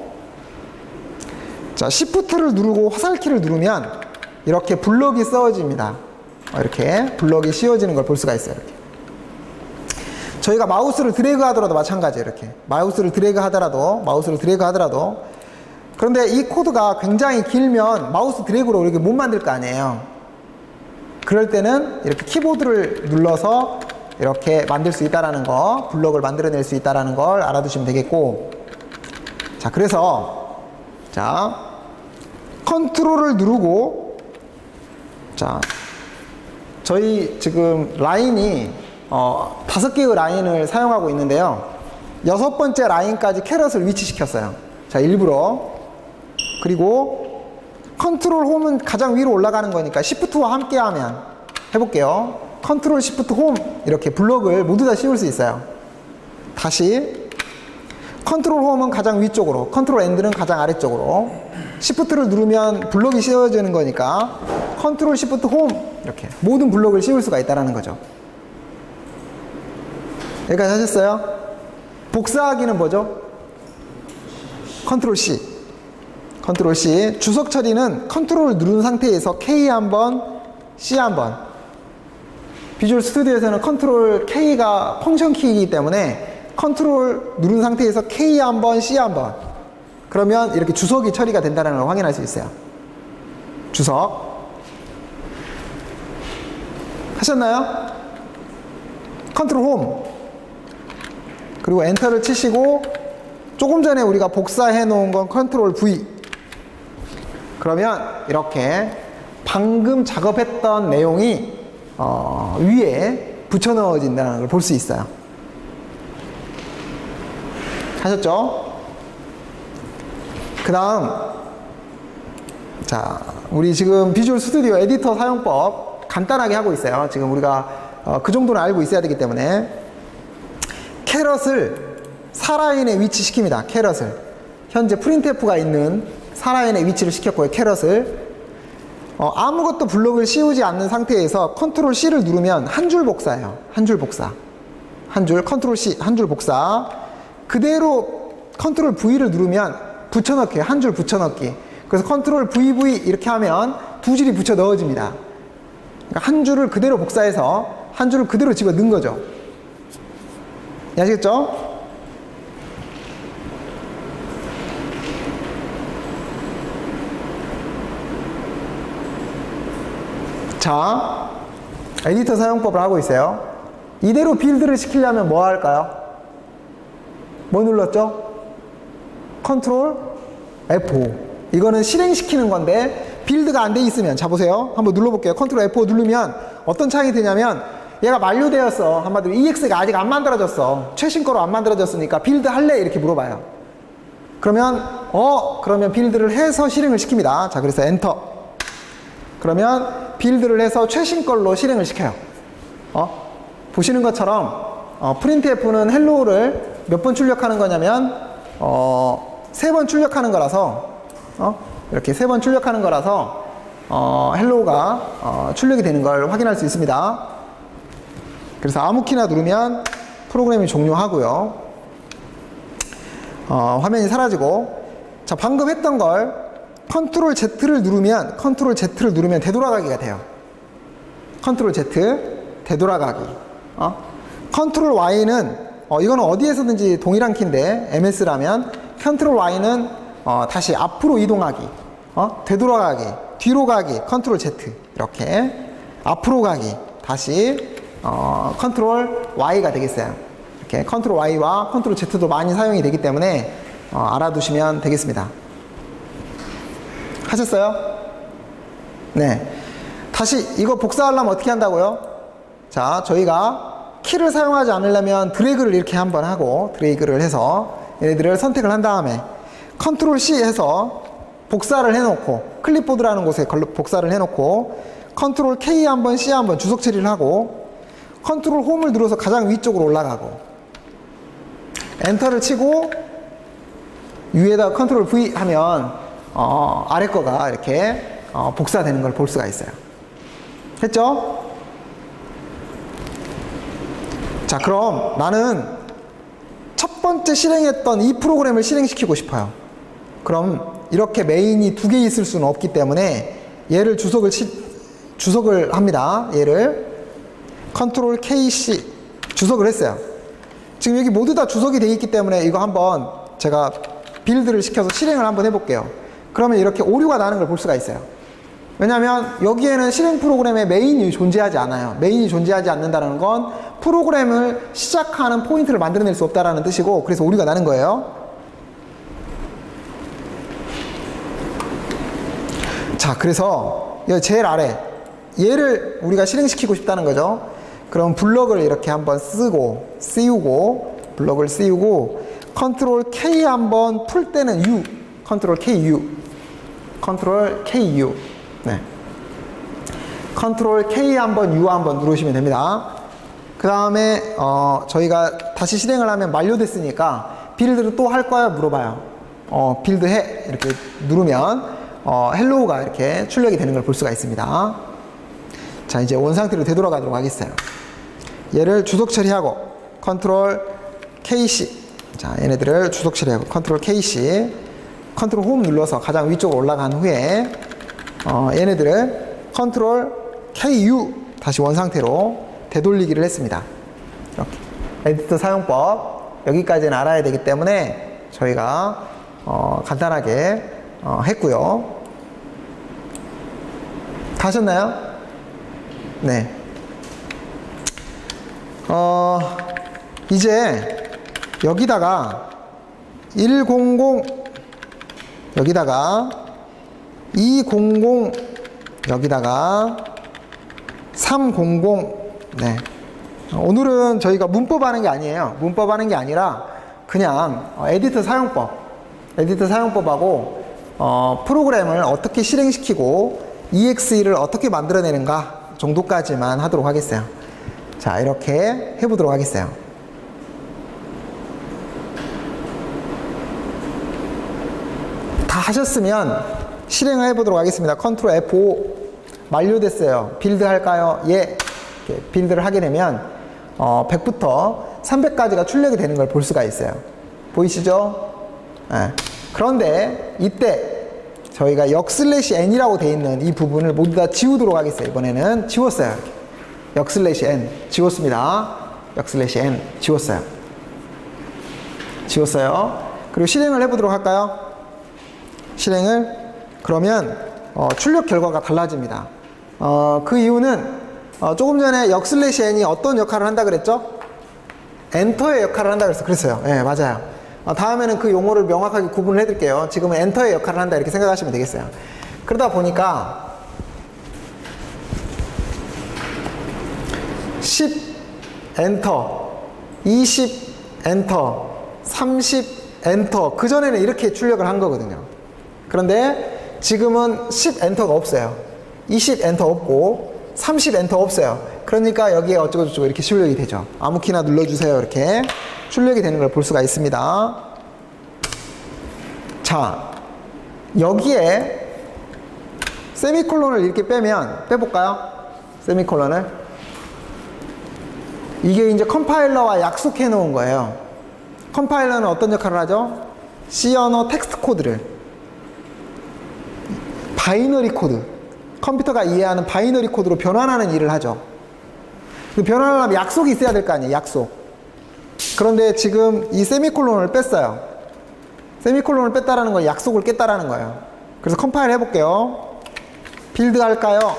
자, 시프트를 누르고 화살키를 누르면 이렇게 블럭이 씌워집니다. 이렇게 블럭이 씌워지는 걸 볼 수가 있어요. 이렇게. 저희가 마우스를 드래그 하더라도 마찬가지예요. 이렇게 마우스를 드래그 하더라도 그런데 이 코드가 굉장히 길면 마우스 드래그로 이렇게 못 만들 거 아니에요. 그럴 때는 이렇게 키보드를 눌러서 이렇게 만들 수 있다라는 거, 블럭을 만들어낼 수 있다라는 걸 알아두시면 되겠고. 자, 그래서 컨트롤을 누르고, 자, 저희 지금 라인이 5개의 라인을 사용하고 있는데요. 6번째 라인까지 캐럿을 위치시켰어요. 자, 일부러. 그리고 컨트롤 홈은 가장 위로 올라가는 거니까 시프트와 함께 하면 해볼게요. 컨트롤 시프트 홈 이렇게 블럭을 모두 다 씌울 수 있어요. 다시 컨트롤 홈은 가장 위쪽으로, 컨트롤 엔드는 가장 아래쪽으로. 시프트를 누르면 블럭이 씌워지는 거니까 컨트롤 시프트 홈 이렇게 모든 블럭을 씌울 수가 있다는 거죠. 여기까지 하셨어요? 복사하기는 뭐죠? 컨트롤 C. 컨트롤 C. 주석 처리는 컨트롤을 누른 상태에서 K 한번, C 한번. 비주얼 스튜디오에서는 컨트롤 K가 펑션 키이기 때문에 컨트롤 누른 상태에서 K 한번, C 한번. 그러면 이렇게 주석이 처리가 된다는 걸 확인할 수 있어요. 주석. 하셨나요? 컨트롤 홈. 그리고 엔터를 치시고 조금 전에 우리가 복사해 놓은 건 컨트롤 V. 그러면 이렇게 방금 작업했던 내용이 위에 붙여 넣어진다는 걸 볼 수 있어요. 하셨죠? 그 다음, 자, 우리 지금 비주얼 스튜디오 에디터 사용법 간단하게 하고 있어요. 지금 우리가 그 정도는 알고 있어야 되기 때문에 캐럿을 4라인에 위치시킵니다. 캐럿을 현재 프린트F가 있는 4라인에 위치를 시켰고요. 캐럿을 아무것도 블록을 씌우지 않는 상태에서 컨트롤 C를 누르면 한 줄 복사예요. 한 줄 복사. 한 줄 컨트롤 C 한 줄 복사. 그대로 컨트롤 V를 누르면 붙여넣기, 한 줄 붙여넣기. 그래서 컨트롤 VV 이렇게 하면 두 줄이 붙여 넣어집니다. 그러니까 한 줄을 그대로 복사해서 한 줄을 그대로 집어 넣은 거죠. 아시겠죠? 자, 에디터 사용법을 하고 있어요. 이대로 빌드를 시키려면 뭐 할까요? 뭐 눌렀죠? 컨트롤 F5. 이거는 실행시키는 건데 빌드가 안 돼 있으면, 자 보세요. 한번 눌러볼게요. 컨트롤 F5 누르면 어떤 창이 되냐면 얘가 만료되었어. 한마디로 EX가 아직 안 만들어졌어. 최신 거로 안 만들어졌으니까 빌드 할래? 이렇게 물어봐요. 그러면 그러면 빌드를 해서 실행을 시킵니다. 자, 그래서 엔터. 그러면 빌드를 해서 최신 걸로 실행을 시켜요. 보시는 것처럼 프린트F는 헬로우를 몇 번 출력하는 거냐면 3번 출력하는 거라서 이렇게 3번 출력하는 거라서 헬로우가 출력이 되는 걸 확인할 수 있습니다. 그래서 아무 키나 누르면 프로그램이 종료하고요. 화면이 사라지고, 자, 방금 했던 걸 컨트롤 Z를 누르면 되돌아가기가 돼요. 컨트롤 Z, 되돌아가기. 컨트롤 Y는, 이거는 어디에서든지 동일한 키인데, MS라면, 컨트롤 Y는, 다시 앞으로 이동하기, 되돌아가기, 뒤로 가기, 컨트롤 Z. 이렇게. 앞으로 가기, 다시, 컨트롤 Y가 되겠어요. 이렇게 컨트롤 Y와 컨트롤 Z도 많이 사용이 되기 때문에, 알아두시면 되겠습니다. 하셨어요? 네. 다시 이거 복사하려면 어떻게 한다고요? 자, 저희가 키를 사용하지 않으려면 드래그를 이렇게 한번 하고, 드래그를 해서 얘네들을 선택을 한 다음에 컨트롤 C 해서 복사를 해놓고, 클립보드라는 곳에 복사를 해놓고, 컨트롤 K 한번 C 한번 주석 처리를 하고, 컨트롤 홈을 눌러서 가장 위쪽으로 올라가고, 엔터를 치고 위에다 컨트롤 V 하면 아래 거가 이렇게 복사되는 걸 볼 수가 있어요. 했죠? 자, 그럼 나는 첫 번째 실행했던 이 프로그램을 실행시키고 싶어요. 그럼 이렇게 메인이 두 개 있을 수는 없기 때문에 얘를 주석을 합니다. 얘를 컨트롤 KC 주석을 했어요. 지금 여기 모두 다 주석이 되어 있기 때문에 이거 한번 제가 빌드를 시켜서 실행을 한번 해볼게요. 그러면 이렇게 오류가 나는 걸 볼 수가 있어요. 왜냐하면 여기에는 실행 프로그램에 메인이 존재하지 않아요. 메인이 존재하지 않는다는 건 프로그램을 시작하는 포인트를 만들어낼 수 없다는 뜻이고, 그래서 오류가 나는 거예요. 자, 그래서 여기 제일 아래 얘를 우리가 실행시키고 싶다는 거죠. 그럼 블럭을 이렇게 한번 씌우고 블럭을 씌우고 컨트롤 K 한번 풀 때는 U, 컨트롤 KU, 네. 컨트롤 K 한번 U 한번 누르시면 됩니다. 그 다음에 저희가 다시 실행을 하면 만료됐으니까 빌드를 또 할 거야 물어봐요. 빌드 해 이렇게 누르면 헬로우가 이렇게 출력이 되는 걸 볼 수가 있습니다. 자, 이제 원상태로 되돌아가도록 하겠어요. 얘를 주석 처리하고 컨트롤 KC, 자, 얘네들을 주석 처리하고 컨트롤 KC, 컨트롤 홈 눌러서 가장 위쪽으로 올라간 후에 얘네들을 컨트롤 KU 다시 원상태로 되돌리기를 했습니다. 이렇게 에디터 사용법 여기까지는 알아야 되기 때문에 저희가 간단하게 했고요. 다 하셨나요? 네. 이제 여기다가 100 여기다가 200 여기다가 300, 네. 오늘은 저희가 문법 하는 게 아니에요. 문법 하는 게 아니라 그냥 에디터 사용법하고 프로그램을 어떻게 실행시키고 EXE를 어떻게 만들어내는가 정도까지만 하도록 하겠어요. 자, 이렇게 해보도록 하겠어요. 다 하셨으면 실행을 해보도록 하겠습니다. 컨트롤 F5 만료됐어요. 빌드 할까요? 예. 이렇게 빌드를 하게 되면 100부터 300까지가 출력이 되는 걸 볼 수가 있어요. 보이시죠? 네. 그런데 이때 저희가 역/n이라고 되어 있는 이 부분을 모두 다 지우도록 하겠어요. 이번에는 지웠어요. 역/n 지웠습니다. 역/n 지웠어요. 그리고 실행을 해보도록 할까요? 실행을 그러면 출력 결과가 달라집니다. 그 이유는 조금 전에 역/n이 어떤 역할을 한다 그랬죠? 엔터의 역할을 한다 그랬어요. 네, 맞아요. 다음에는 그 용어를 명확하게 구분을 해드릴게요. 지금은 엔터의 역할을 한다 이렇게 생각하시면 되겠어요. 그러다 보니까 10 엔터, 20 엔터, 30 엔터, 그전에는 이렇게 출력을 한 거거든요. 그런데 지금은 10 엔터가 없어요. 20 엔터 없고 30 엔터 없어요. 그러니까 여기에 어쩌고저쩌고 이렇게 출력이 되죠. 아무 키나 눌러주세요. 이렇게 출력이 되는 걸 볼 수가 있습니다. 자, 여기에 세미콜론을 이렇게 빼볼까요? 세미콜론을. 이게 이제 컴파일러와 약속해 놓은 거예요. 컴파일러는 어떤 역할을 하죠? C 언어 텍스트 코드를 바이너리 코드, 컴퓨터가 이해하는 바이너리 코드로 변환하는 일을 하죠. 그 변환을 하면 약속이 있어야 될 거 아니에요, 약속. 그런데 지금 이 세미콜론을 뺐어요. 세미콜론을 뺐다라는 건 약속을 깼다라는 거예요. 그래서 컴파일 해볼게요. 빌드 할까요?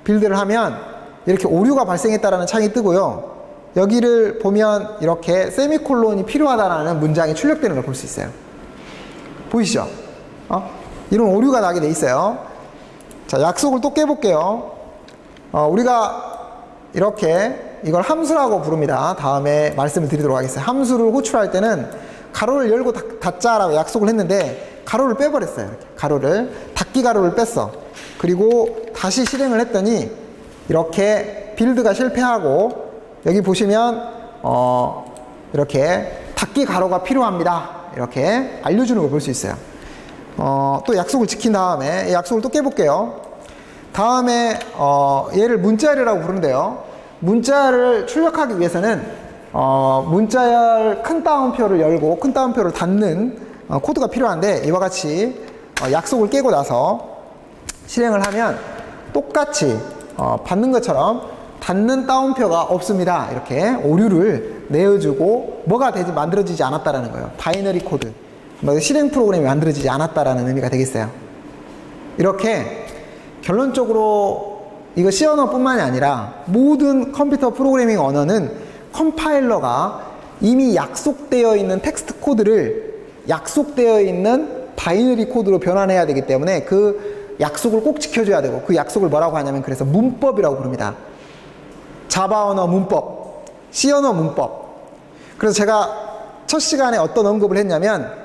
빌드를 하면 이렇게 오류가 발생했다라는 창이 뜨고요. 여기를 보면 이렇게 세미콜론이 필요하다라는 문장이 출력되는 걸 볼 수 있어요. 보이시죠? 이런 오류가 나게 돼 있어요. 자, 약속을 또 깨볼게요. 우리가 이렇게 이걸 함수라고 부릅니다. 다음에 말씀을 드리도록 하겠습니다. 함수를 호출할 때는 가로를 열고 닫자라고 약속을 했는데 가로를 빼버렸어요. 이렇게 가로를, 닫기 가로를 뺐어. 그리고 다시 실행을 했더니 이렇게 빌드가 실패하고 여기 보시면 이렇게 닫기 가로가 필요합니다. 이렇게 알려주는 걸 볼 수 있어요. 또 약속을 지킨 다음에 이 약속을 또 깨볼게요. 다음에 얘를 문자열이라고 부르는데요. 문자열을 출력하기 위해서는 문자열 큰 따옴표를 열고 큰 따옴표를 닫는 코드가 필요한데 이와 같이 약속을 깨고 나서 실행을 하면 똑같이 받는 것처럼 닫는 따옴표가 없습니다. 이렇게 오류를 내어주고 뭐가 되지 만들어지지 않았다라는 거예요. 바이너리 코드, 실행 프로그램이 만들어지지 않았다라는 의미가 되겠어요. 이렇게 결론적으로 이거 C 언어뿐만이 아니라 모든 컴퓨터 프로그래밍 언어는 컴파일러가 이미 약속되어 있는 텍스트 코드를 약속되어 있는 바이너리 코드로 변환해야 되기 때문에 그 약속을 꼭 지켜줘야 되고 그 약속을 뭐라고 하냐면 그래서 문법이라고 부릅니다. 자바 언어 문법, C 언어 문법. 그래서 제가 첫 시간에 어떤 언급을 했냐면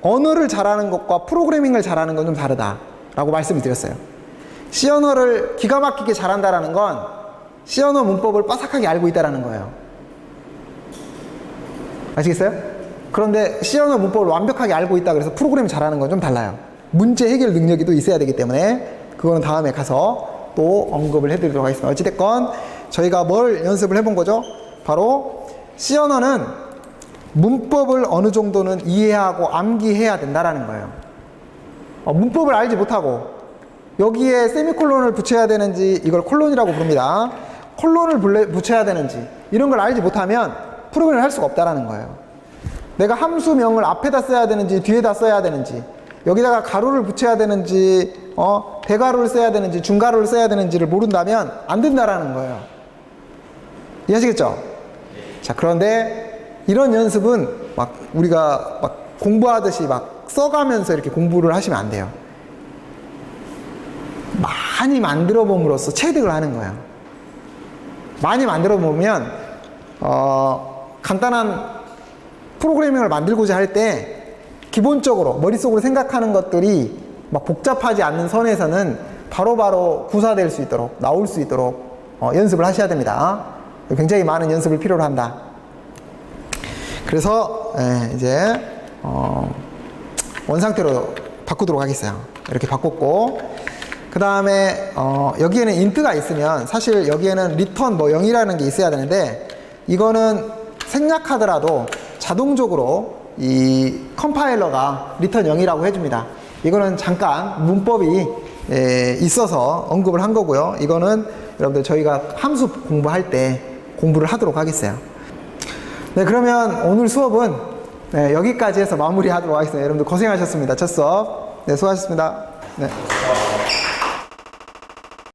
언어를 잘하는 것과 프로그래밍을 잘하는 건 좀 다르다라고 말씀을 드렸어요. C 언어를 기가 막히게 잘한다라는 건 C 언어 문법을 빠삭하게 알고 있다라는 거예요. 아시겠어요? 그런데 C 언어 문법을 완벽하게 알고 있다 그래서 프로그램 잘하는 건 좀 달라요. 문제 해결 능력이 또 있어야 되기 때문에 그거는 다음에 가서 또 언급을 해드리도록 하겠습니다. 어찌됐건 저희가 뭘 연습을 해본 거죠? 바로 C 언어는 문법을 어느 정도는 이해하고 암기해야 된다라는 거예요. 문법을 알지 못하고 여기에 세미콜론을 붙여야 되는지 이걸 콜론이라고 부릅니다. 콜론을 붙여야 되는지 이런 걸 알지 못하면 프로그램을 할 수가 없다라는 거예요. 내가 함수명을 앞에다 써야 되는지 뒤에다 써야 되는지 여기다가 가로를 붙여야 되는지 대가로를 써야 되는지 중가로를 써야 되는지를 모른다면 안 된다라는 거예요. 이해하시겠죠? 자, 그런데 이런 연습은 막 우리가 막 공부하듯이 막 써가면서 이렇게 공부를 하시면 안 돼요. 많이 만들어 봄으로써 체득을 하는 거예요. 많이 만들어 보면 간단한 프로그래밍을 만들고자 할 때 기본적으로 머릿속으로 생각하는 것들이 막 복잡하지 않는 선에서는 바로바로 구사될 수 있도록 나올 수 있도록 연습을 하셔야 됩니다. 굉장히 많은 연습을 필요로 한다. 그래서 이제 원상태로 바꾸도록 하겠어요. 이렇게 바꿨고 그 다음에 여기에는 인트가 있으면 사실 여기에는 리턴 뭐 0이라는 게 있어야 되는데 이거는 생략하더라도 자동적으로 이 컴파일러가 리턴 0이라고 해줍니다. 이거는 잠깐 문법이 있어서 언급을 한 거고요. 이거는 여러분들 저희가 함수 공부할 때 공부를 하도록 하겠어요. 네, 그러면 오늘 수업은 여기까지 해서 마무리하도록 하겠습니다. 여러분들 고생하셨습니다. 첫 수업. 네, 수고하셨습니다. 네.